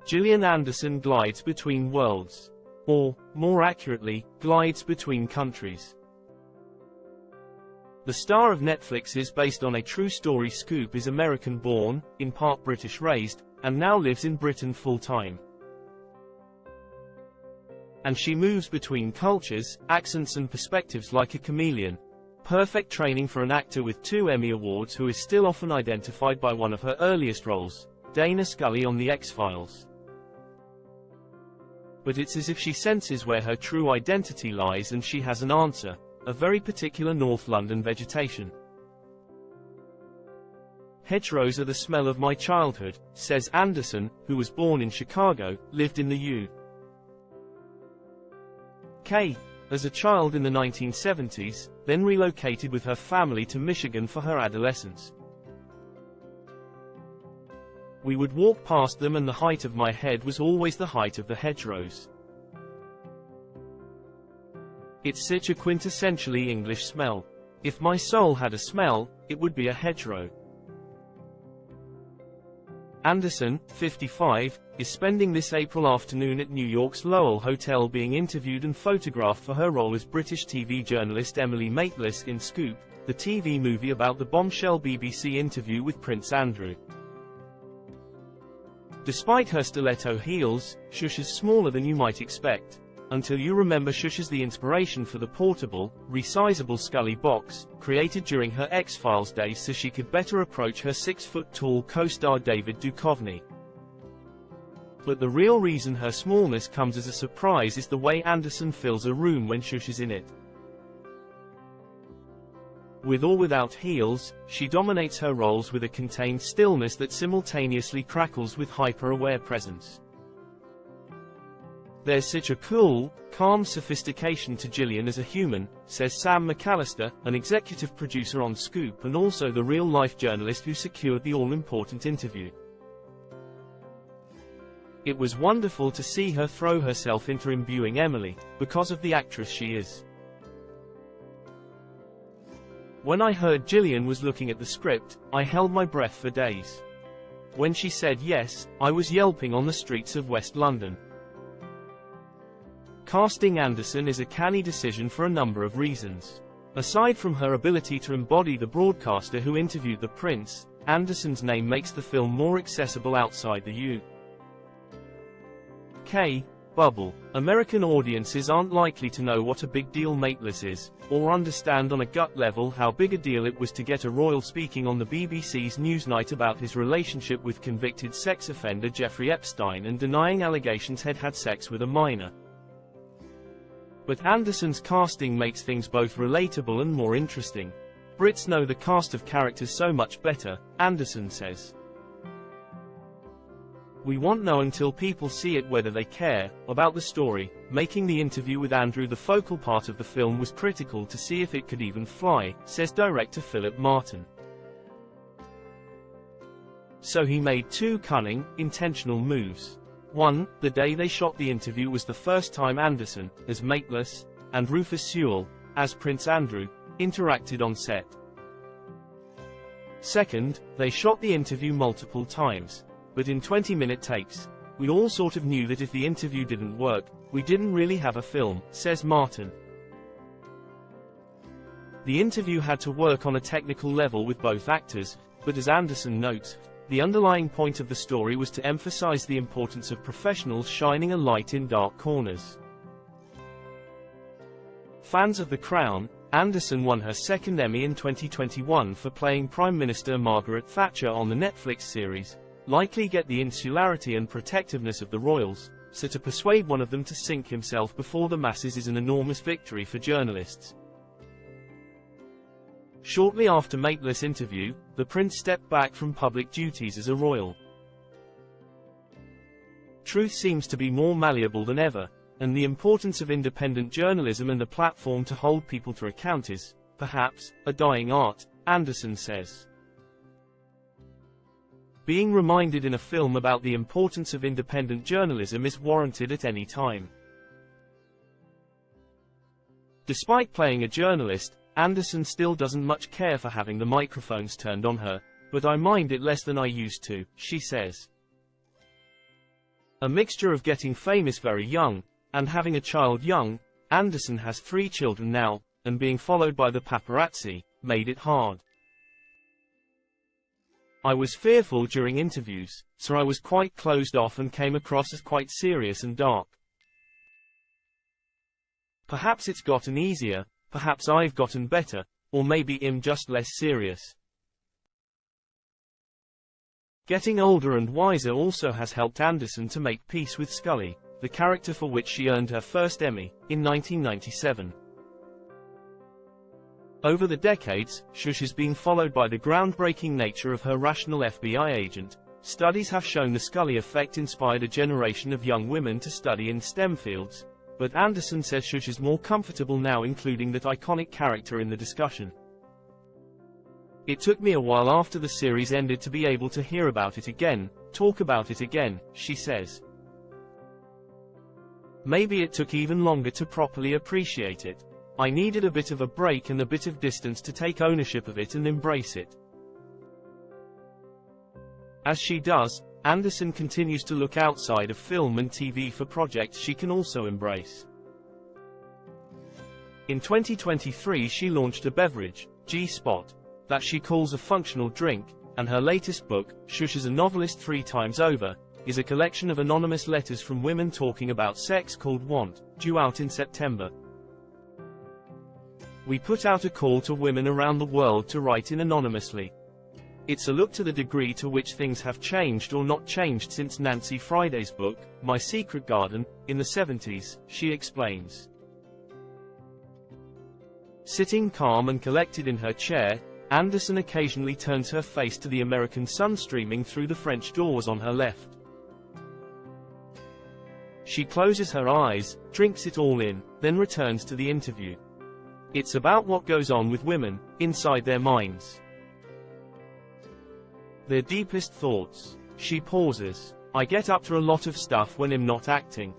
Gillian Anderson glides between worlds. Or, more accurately, glides between countries. The star of Netflix's based on a true story Scoop is American-born, in part British-raised, and now lives in Britain full-time. And she moves between cultures, accents and perspectives like a chameleon. Perfect training for an actor with 2 Emmy Awards who is still often identified by one of her earliest roles, Dana Scully on The X-Files. But it's as if she senses where her true identity lies and she has an answer, a very particular North London vegetation. Hedgerows are the smell of my childhood, says Anderson, who was born in Chicago, lived in the UK. As a child in the 1970s, then relocated with her family to Michigan for her adolescence. We would walk past them and the height of my head was always the height of the hedgerows. It's such a quintessentially English smell. If my soul had a smell, it would be a hedgerow. Anderson, 55, is spending this April afternoon at New York's Lowell Hotel being interviewed and photographed for her role as British TV journalist Emily Maitlis in Scoop, the TV movie about the bombshell BBC interview with Prince Andrew. Despite her stiletto heels, Shush is smaller than you might expect. Until you remember Shush as the inspiration for the portable, resizable Scully box, created during her X-Files days so she could better approach her 6-foot-tall co-star David Duchovny. But the real reason her smallness comes as a surprise is the way Anderson fills a room when Shush is in it. With or without heels, she dominates her roles with a contained stillness that simultaneously crackles with hyper-aware presence. There's such a cool, calm sophistication to Gillian as a human, says Sam McAllister, an executive producer on Scoop and also the real-life journalist who secured the all-important interview. It was wonderful to see her throw herself into imbuing Emily, because of the actress she is. When I heard Gillian was looking at the script, I held my breath for days. When she said yes, I was yelping on the streets of West London. Casting Anderson is a canny decision for a number of reasons. Aside from her ability to embody the broadcaster who interviewed the prince, Anderson's name makes the film more accessible outside the UK bubble. American audiences aren't likely to know what a big deal Maitlis is, or understand on a gut level how big a deal it was to get a royal speaking on the BBC's Newsnight about his relationship with convicted sex offender Jeffrey Epstein and denying allegations he'd had sex with a minor. But Anderson's casting makes things both relatable and more interesting. Brits know the cast of characters so much better, Anderson says. We won't know until people see it whether they care about the story. Making the interview with Andrew the focal part of the film was critical to see if it could even fly, says director Philip Martin. So he made 2 cunning, intentional moves. 1. The day they shot the interview was the first time Anderson, as Maitlis, and Rufus Sewell, as Prince Andrew, interacted on set. 2nd, they shot the interview multiple times, but in 20-minute takes. We all sort of knew that if the interview didn't work, we didn't really have a film, says Martin. The interview had to work on a technical level with both actors, but as Anderson notes, the underlying point of the story was to emphasize the importance of professionals shining a light in dark corners. Fans of The Crown, Anderson won her 2nd Emmy in 2021 for playing Prime Minister Margaret Thatcher on the Netflix series, likely get the insularity and protectiveness of the royals, so to persuade one of them to sink himself before the masses is an enormous victory for journalists. Shortly after Maitlis' interview, the prince stepped back from public duties as a royal. Truth seems to be more malleable than ever, and the importance of independent journalism and a platform to hold people to account is, perhaps, a dying art, Anderson says. Being reminded in a film about the importance of independent journalism is warranted at any time. Despite playing a journalist, Anderson still doesn't much care for having the microphones turned on her, but I mind it less than I used to, she says. A mixture of getting famous very young, and having a child young. Anderson has 3 children now, and being followed by the paparazzi made it hard. I was fearful during interviews, so I was quite closed off and came across as quite serious and dark. Perhaps it's gotten easier, perhaps I've gotten better, or maybe I'm just less serious. Getting older and wiser also has helped Anderson to make peace with Scully, the character for which she earned her first Emmy, in 1997. Over the decades, Shush has been followed by the groundbreaking nature of her rational FBI agent. Studies have shown the Scully effect inspired a generation of young women to study in STEM fields, but Anderson says Shush is more comfortable now including that iconic character in the discussion. It took me a while after the series ended to be able to hear about it again, talk about it again, she says. Maybe it took even longer to properly appreciate it. I needed a bit of a break and a bit of distance to take ownership of it and embrace it. As she does, Anderson continues to look outside of film and TV for projects she can also embrace. In 2023 she launched a beverage, G-Spot, that she calls a functional drink, and her latest book, Shush as a Novelist 3 Times Over, is a collection of anonymous letters from women talking about sex called Want, due out in September. We put out a call to women around the world to write in anonymously. It's a look to the degree to which things have changed or not changed since Nancy Friday's book, My Secret Garden, in the 70s, she explains. Sitting calm and collected in her chair, Anderson occasionally turns her face to the American sun streaming through the French doors on her left. She closes her eyes, drinks it all in, then returns to the interview. It's about what goes on with women, inside their minds. Their deepest thoughts. She pauses. I get up to a lot of stuff when I'm not acting.